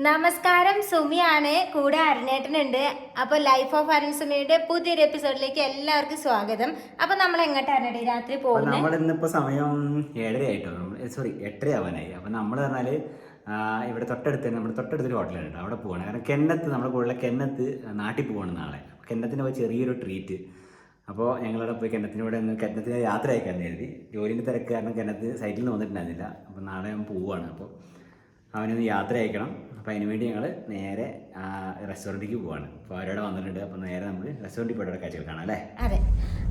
നമസ്കാരം, സുമിയാണ്. കൂടെ അരുണേട്ടനുണ്ട്. അപ്പോൾ ലൈഫ് ഓഫ് അരുൺ സുമിയുടെ പുതിയൊരു എപ്പിസോഡിലേക്ക് എല്ലാവർക്കും സ്വാഗതം. അപ്പോൾ നമ്മൾ എങ്ങോട്ടാണ് രാത്രി പോകുന്നത്? നമ്മൾ ഇന്നിപ്പോൾ സമയം 7:30 ആയിട്ടോ, 8:30 ആവാനായി. അപ്പോൾ നമ്മൾ പറഞ്ഞാൽ ഇവിടെ നമ്മുടെ തൊട്ടടുത്തൊരു ഹോട്ടലുണ്ട്, അവിടെ പോവാണ്. കാരണം കെന്നത്ത്, നമ്മുടെ കൂടെ കെന്നത്ത് നാട്ടിൽ പോവാണ് നാളെ. കെന്നത്തിന് പോയി ചെറിയൊരു ട്രീറ്റ്. അപ്പോൾ ഞങ്ങളവിടെ പോയി കെന്നത്തിനൂടെ കെന്നത്തിന് യാത്ര അയക്കാൻ കരുതി. ജോലിൻ്റെ തിരക്ക് കാരണം കെന്നത്ത് സൈറ്റിൽ നിന്ന് വന്നിട്ടുണ്ടായിരുന്നില്ല. അപ്പോൾ നാളെ ഞാൻ പോവുകയാണ്. അപ്പോൾ അവനൊന്ന് യാത്ര അയക്കണം. അപ്പോൾ അതിന് വേണ്ടി ഞങ്ങൾ നേരെ റെസ്റ്റോറൻറ്റിലേക്ക് പോവാണ്. അപ്പോൾ അവരവിടെ വന്നിട്ടുണ്ട്. അപ്പോൾ നേരെ നമ്മൾ റെസ്റ്റോറൻറ്റിൽ പോയിട്ട് കാഴ്ചകൾ കാണാം അല്ലേ? അതെ,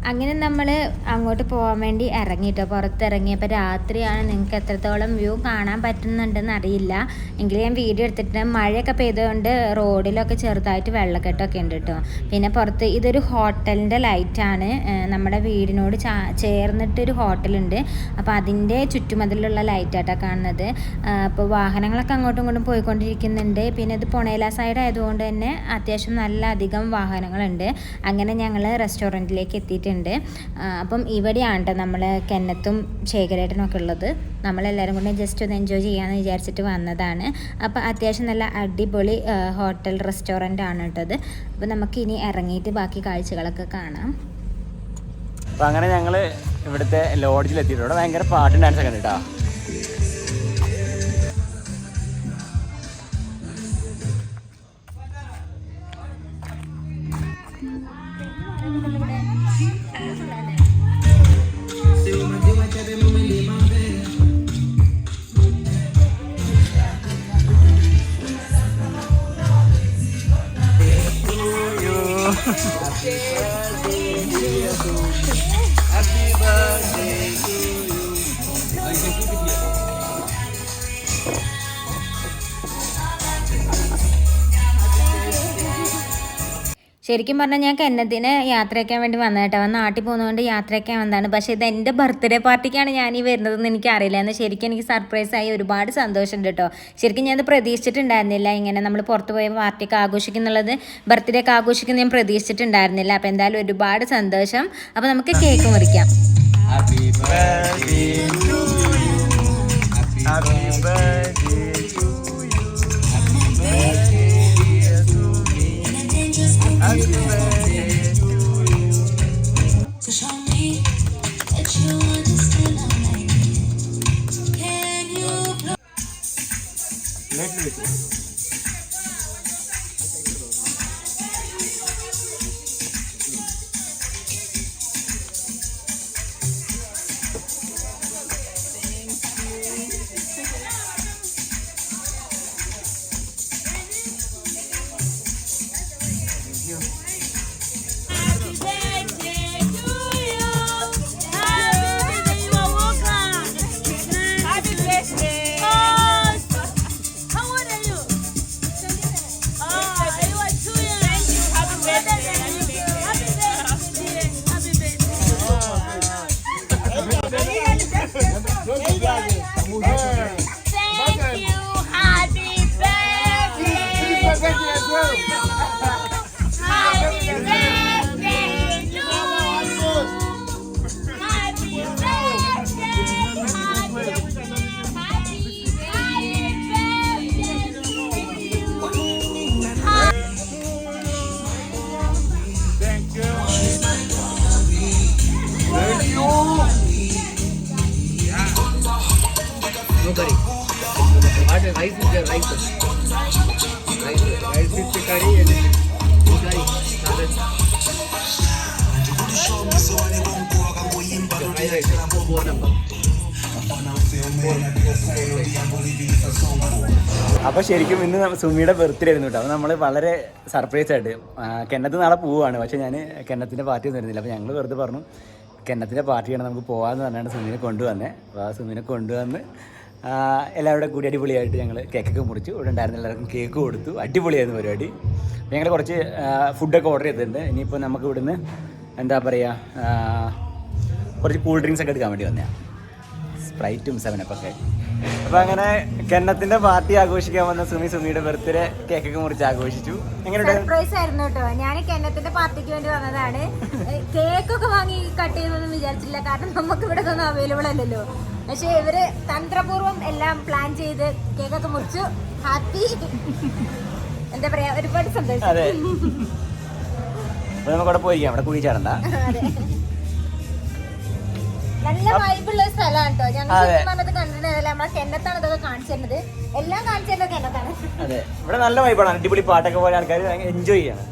അങ്ങനെ നമ്മൾ അങ്ങോട്ട് പോകാൻ വേണ്ടി ഇറങ്ങിയിട്ടോ. പുറത്തിറങ്ങിയപ്പോൾ രാത്രിയാണ്. നിങ്ങൾക്ക് എത്രത്തോളം വ്യൂ കാണാൻ പറ്റുന്നുണ്ടെന്ന് അറിയില്ല, എങ്കിലും ഞാൻ വീഡിയോ എടുത്തിട്ട്. മഴയൊക്കെ പെയ്തുകൊണ്ട് റോഡിലൊക്കെ ചെറുതായിട്ട് വെള്ളക്കെട്ടൊക്കെ ഉണ്ട് കേട്ടോ. പിന്നെ പുറത്ത് ഇതൊരു ഹോട്ടലിൻ്റെ ലൈറ്റാണ്. നമ്മുടെ വീടിനോട് ചേർന്നിട്ടൊരു ഹോട്ടലുണ്ട്. അപ്പോൾ അതിൻ്റെ ചുറ്റുമതിലുള്ള ലൈറ്റായിട്ടാണ് കാണുന്നത്. അപ്പോൾ വാഹനങ്ങളൊക്കെ അങ്ങോട്ടും ഇങ്ങോട്ടും പോയിക്കൊണ്ടിരിക്കുന്നുണ്ട്. പിന്നെ ഇത് പൊണേല സൈഡ് ആയതുകൊണ്ട് തന്നെ അത്യാവശ്യം നല്ല അധികം വാഹനങ്ങളുണ്ട്. അങ്ങനെ ഞങ്ങൾ റെസ്റ്റോറൻറ്റിലേക്ക് എത്തിയിട്ടുണ്ട്. അപ്പം ഇവിടെയാണ് കേട്ടോ നമ്മൾ കെന്നത്തും ശേഖരേട്ടനൊക്കെ ഉള്ളത്. നമ്മളെല്ലാവരും കൂടി ജസ്റ്റ് ഒന്ന് എൻജോയ് ചെയ്യാമെന്ന് വിചാരിച്ചിട്ട് വന്നതാണ്. അപ്പോൾ അത്യാവശ്യം നല്ല അടിപൊളി ഹോട്ടൽ റെസ്റ്റോറൻ്റ് ആണ് കേട്ടത്. അപ്പോൾ നമുക്കിനി ഇറങ്ങിയിട്ട് ബാക്കി കാഴ്ചകളൊക്കെ കാണാം. അപ്പോൾ അങ്ങനെ ഞങ്ങൾ ഇവിടുത്തെ ലോഡ്ജിലെത്തിയിട്ടുണ്ട്. ഇവിടെ ഭയങ്കര പാട്ടും ഡാൻസൊക്കെ ഉണ്ട് കേട്ടോ. ശരിക്കും പറഞ്ഞാൽ ഞാൻ കെന്നത്തിന് യാത്രയ്ക്കാൻ വേണ്ടി വന്നത് കേട്ടോ. നാട്ടിൽ പോകുന്നതുകൊണ്ട് യാത്രയ്ക്കാൻ വന്നതാണ്. പക്ഷേ ഇത് എൻ്റെ ബർത്ത്ഡേ പാർട്ടിക്കാണ് ഞാൻ ഈ വരുന്നതെന്ന് എനിക്കറിയില്ല. എന്ന് ശരിക്കും എനിക്ക് സർപ്രൈസായി ഒരുപാട് സന്തോഷമുണ്ട് കേട്ടോ. ശരിക്കും ഞാനത് പ്രതീക്ഷിച്ചിട്ടുണ്ടായിരുന്നില്ല. ഇങ്ങനെ നമ്മൾ പുറത്ത് പോയ പാർട്ടിയൊക്കെ ആഘോഷിക്കുന്നുള്ളത്, ബർത്ത്ഡേ ഒക്കെ ആഘോഷിക്കുന്നത് ഞാൻ പ്രതീക്ഷിച്ചിട്ടുണ്ടായിരുന്നില്ല. അപ്പോൾ എന്തായാലും ഒരുപാട് സന്തോഷം. അപ്പോൾ നമുക്ക് കേക്ക് മുറിക്കാം. അപ്പോൾ ശരിക്കും ഇന്ന് സുമിയുടെ ബർത്ത്ഡേ ആയിരുന്നു കേട്ടോ. അപ്പോൾ നമ്മൾ വളരെ സർപ്രൈസ് ആയിട്ട് കെന്നത്ത് നാളെ പോവുകയാണ്. പക്ഷേ ഞാൻ കെന്നത്തിൻ്റെ പാർട്ടി ഒന്നും വരുന്നില്ല. അപ്പോൾ ഞങ്ങൾ വെറുതെ പറഞ്ഞു കെന്നത്തിൻ്റെ പാർട്ടിയാണ്, നമുക്ക് പോകാമെന്ന് പറഞ്ഞാണ് സുമിനെ കൊണ്ടുവന്നത്. അപ്പോൾ ആ സുമിനെ കൊണ്ടുവന്ന് എല്ലാവരുടെ കൂടി അടിപൊളിയായിട്ട് ഞങ്ങൾ കേക്കൊക്കെ മുറിച്ചു. ഇവിടെ ഉണ്ടായിരുന്ന എല്ലാവർക്കും കേക്ക് കൊടുത്തു. അടിപൊളിയായിരുന്നു പരിപാടി. ഞങ്ങൾ കുറച്ച് ഫുഡൊക്കെ ഓർഡർ ചെയ്തിട്ടുണ്ട്. ഇനിയിപ്പോൾ നമുക്ക് ഇവിടുന്ന് എന്താ പറയുക, കുറച്ച് കൂൾ ഡ്രിങ്ക്സ് ഒക്കെ എടുക്കാൻ വേണ്ടി വന്നതാണ്. സ്പ്രൈറ്റും 7-Up. അപ്പോൾ അങ്ങനെ കെന്നത്തിന്റെ പാർട്ടി ആഘോഷിക്കാൻ വന്ന സുമിയുടെ ബർത്ത്ഡേ കേക്കൊക്കെ മുറിച്ച് ആഘോഷിച്ചു. സർപ്രൈസ് ആയിരുന്നു കേട്ടോ. ഞാൻ കെന്നത്തിന്റെ പാർട്ടിക്ക് വേണ്ടി വന്നതാണ്. കേക്കൊക്കെ വാങ്ങി കട്ട് ചെയ്തൊന്നും വിചാരിച്ചില്ല, കാരണം നമുക്ക് ഇവിടെ ഒന്നും അവൈലബിൾ അല്ലല്ലോ. പക്ഷെ ഇവര് തന്ത്രപൂർവ്വം എല്ലാം പ്ലാൻ ചെയ്ത് കേക്കൊക്കെ മുറിച്ചു ഹാപ്പി, എന്താ പറയാ, ഒരുപാട് സന്തോഷം. അതെ, നമുക്ക് അവിടെ പോയിരിക്കാം, അവിടെ കുഴി ചാടണ്ട. നല്ല വൈബുള്ള സ്ഥലമാണ് കേട്ടോ. ഞങ്ങൾ പറഞ്ഞത് കണ്ടിട്ടുണ്ടല്ലേ, നമ്മളെ കെന്നത്താണ് ഇതൊക്കെ കാണിച്ചു തരുന്നത്. എല്ലാം കാണിച്ചു തരുന്നത് കെന്നത്താണ്. അതെ, ഇവിടെ നല്ല വൈബാണ്, അടിപൊളി പാട്ടൊക്കെ പോലെ ആൾക്കാർ എൻജോയ് ചെയ്യണം.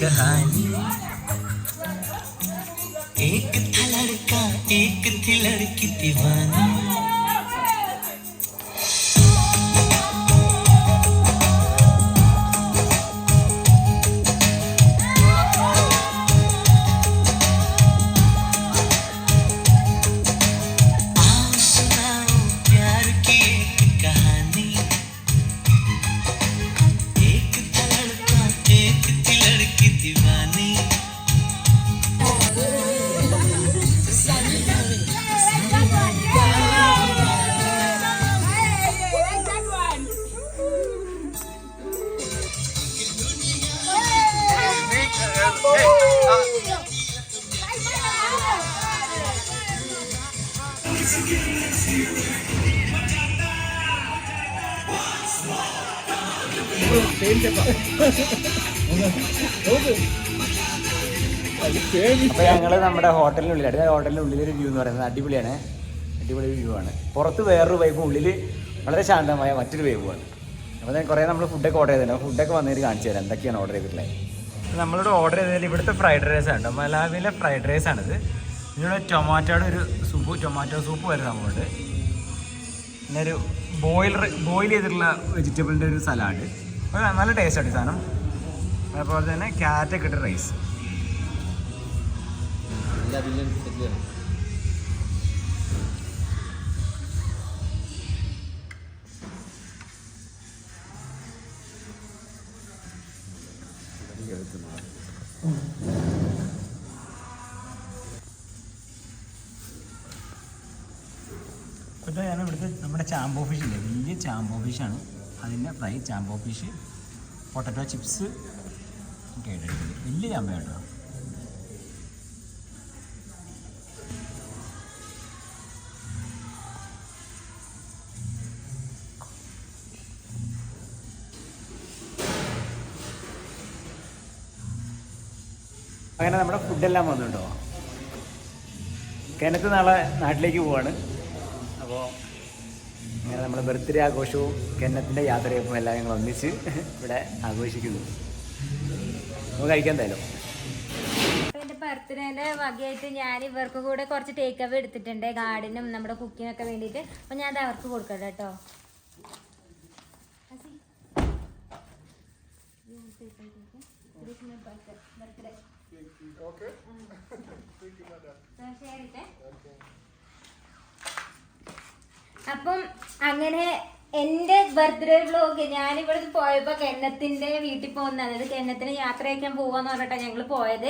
कहानी एक था लड़का एक थी लड़की दीवानी आओ सुनाओ प्यार की एक कहानी एक था लड़का एक थी लड़की दीवानी അപ്പോൾ ഞങ്ങൾ നമ്മുടെ ഹോട്ടലിനുള്ളിൽ, അടുത്ത ഹോട്ടലിനുള്ളിൽ ഒരു വ്യൂ എന്ന് പറയുന്നത് അടിപൊളിയാണ്, അടിപൊളി വ്യൂ ആണ്. പുറത്ത് വേറൊരു വൈബും ഉള്ളിൽ വളരെ ശാന്തമായ മറ്റൊരു വൈബുമാണ്. അപ്പോൾ ഞാൻ കുറേ നമ്മൾ ഫുഡൊക്കെ ഓർഡർ ചെയ്തിട്ടുണ്ട്. ഫുഡൊക്കെ വന്നിട്ട് കാണിച്ചു തരാം എന്തൊക്കെയാണ് ഓർഡർ ചെയ്തിട്ടുള്ളത്. നമ്മളിവിടെ ഓർഡർ ചെയ്തതിൽ ഇവിടുത്തെ ഫ്രൈഡ് റൈസ് ആണ്, മലാവിയിലെ ഫ്രൈഡ് റൈസ് ആണിത്. ഇതിവിടെ ടൊമാറ്റോയുടെ ഒരു സൂപ്പ്, ടൊമാറ്റോ സൂപ്പ് വരുന്ന സംഭവമുണ്ട്. പിന്നെ ഒരു ബോയിൽ ചെയ്തിട്ടുള്ള വെജിറ്റബിളിൻ്റെ ഒരു സലാഡ്, നല്ല ടേസ്റ്റാണ് ഈ സാധനം. അതുപോലെ തന്നെ ക്യാരറ്റൊക്കെ ഇട്ട് റൈസ്. ഇപ്പോൾ ഞാൻ ഇവിടുത്തെ നമ്മുടെ ചാമ്പോ ഫിഷ് ഇല്ലേ, വലിയ ചാമ്പോ ഫിഷാണ്, അതിൻ്റെ ഫ്രൈ, ചാമ്പോ ഫിഷ്, പൊട്ടറ്റോ ചിപ്സ് ഒക്കെ ആയിട്ടുണ്ട്. വലിയ ചാമ്പ കേട്ടോ. അങ്ങനെ നമ്മുടെ ഫുഡെല്ലാം വന്നു കേട്ടോ. കെനത്ത് നാളെ നാട്ടിലേക്ക് പോവാണ്. അപ്പോൾ അങ്ങനെ നമ്മുടെ ബർത്ത്ഡേ ആഘോഷവും കെന്നത്തിൻ്റെ യാത്രയൊപ്പം എല്ലാം ഞങ്ങൾ ഒന്നിച്ച് ഇവിടെ ആഘോഷിക്കുന്നു. നമുക്ക് കഴിക്കാൻ എന്തായാലും. എൻ്റെ ബർത്ത്ഡേൻ്റെ വകയായിട്ട് ഞാൻ ഇവർക്ക് കൂടെ കുറച്ച് ടേക്ക് അവേ എടുത്തിട്ടുണ്ട്, ഗാർഡനും നമ്മുടെ കുക്കിങ്ങിനൊക്കെ വേണ്ടിയിട്ട്. അപ്പോൾ ഞാൻ അത് അവർക്ക് കൊടുക്കട്ടെ കേട്ടോ. അപ്പം അങ്ങനെ എൻ്റെ ബർത്ത്ഡേ വ്ലോഗ് ഞാനിവിടെ പോയപ്പോൾ കെന്നത്തിൻ്റെ വീട്ടിൽ പോകുന്നത്, അതായത് കെന്നത്തിന് യാത്ര അയക്കാൻ പോകാന്ന് പറഞ്ഞിട്ടാണ് ഞങ്ങൾ പോയത്.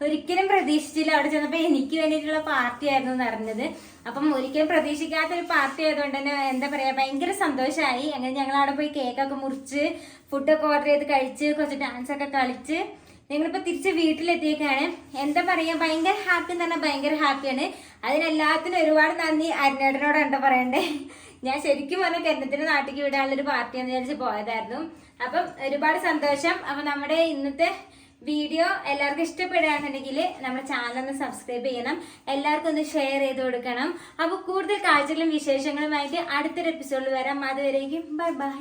ഒരിക്കലും പ്രതീക്ഷിച്ചില്ല. അവിടെ ചെന്നപ്പോൾ എനിക്ക് വേണ്ടിയിട്ടുള്ള പാർട്ടി ആയിരുന്നു നടന്നത്. അപ്പം ഒരിക്കലും പ്രതീക്ഷിക്കാത്തൊരു പാർട്ടി ആയതുകൊണ്ട് തന്നെ എന്താ പറയുക, ഭയങ്കര സന്തോഷമായി. അങ്ങനെ ഞങ്ങൾ അവിടെ പോയി കേക്കൊക്കെ മുറിച്ച് ഫുഡൊക്കെ ഓർഡർ ചെയ്ത് കഴിച്ച് കുറച്ച് ഡാൻസൊക്കെ കളിച്ച് ഞങ്ങളിപ്പോൾ തിരിച്ച് വീട്ടിലെത്തിയേക്കാണ്. എന്താ പറയുക, ഭയങ്കര ഹാപ്പി എന്ന് പറഞ്ഞാൽ ഭയങ്കര ഹാപ്പിയാണ്. അതിനെല്ലാത്തിനും ഒരുപാട് നന്ദി അരുണേട്ടനോട് എന്താ പറയണ്ടേ. ഞാൻ ശരിക്കും പറഞ്ഞാൽ കെന്നത്തിൻ്റെ നാട്ടിലേക്ക് വിടാനുള്ളൊരു പാർട്ടിയാണെന്ന് വിചാരിച്ച് പോയതായിരുന്നു. അപ്പം ഒരുപാട് സന്തോഷം. അപ്പം നമ്മുടെ ഇന്നത്തെ വീഡിയോ എല്ലാവർക്കും ഇഷ്ടപ്പെടുകയാണെന്നുണ്ടെങ്കിൽ നമ്മുടെ ചാനൽ ഒന്ന് സബ്സ്ക്രൈബ് ചെയ്യണം, എല്ലാവർക്കും ഒന്ന് ഷെയർ ചെയ്ത് കൊടുക്കണം. അപ്പോൾ കൂടുതൽ കാഴ്ചകളും വിശേഷങ്ങളുമായിട്ട് അടുത്തൊരു എപ്പിസോഡിൽ വരാം. അതുവരേക്കും ബൈ ബൈ.